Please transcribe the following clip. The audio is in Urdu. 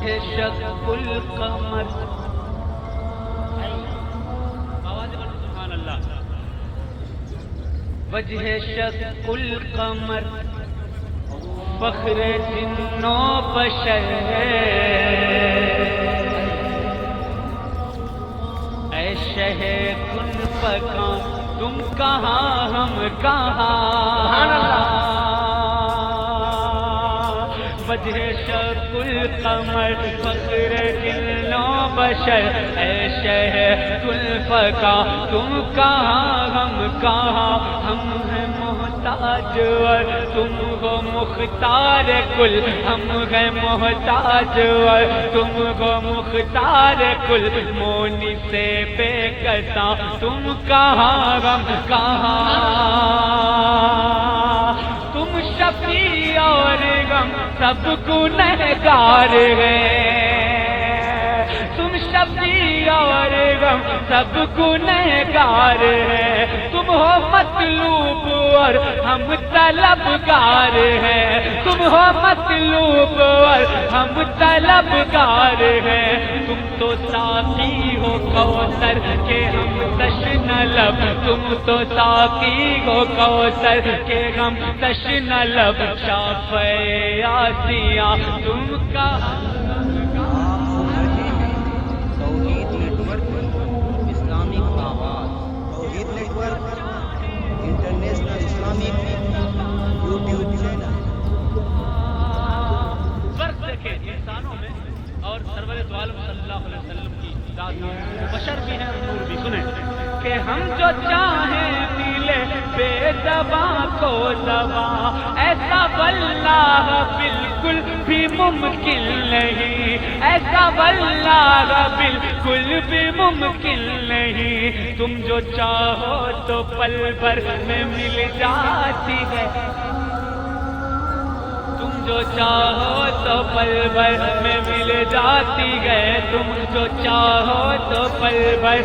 شق القمر سبحان اللہ وجہ شق القمر فخر جن و بشر اے شہ کن فکاں تم کہاں ہم کہاں وجہ شق القمر فخر جن و بشر اے شہ کن فکاں تم کہاں ہم کہاں ہم ہیں محتاج اور تم ہو مختار کل ہم ہیں محتاج اور تم ہو مختار کل مونی سے بے کساں تم کہاں ہم کہاں تم شفیع اور غم سب گنہگار ہیں تم شفیع اور غم سب گنہگار ہیں تم ہو مطلوب اور ہم طلبگار ہیں تم ہو مطلوب اور ہم طلبگار ہیں تم تو ساقی ہو کوثر کے ہم تشنہ لب تم تو ساقی ہو کوثر کے ہم تشنہ لب شافع آسیہ تم کہاں انسانوں میں اور سرور دو عالم صلی اللہ علیہ وسلم کی ذات میں بشر بھی ہیں نور بھی سنیں کہ ہم جو چاہیں ملے بے زباں کو زباں ایسا واللہ بالکل بھی ممکن نہیں ایسا واللہ بالکل بھی ممکن نہیں تم جو چاہو تو پل بھر میں مل جاتی ہے تم جو چاہو تو پل بھر میں مل جاتی ہے تم جو چاہو تو پل بھر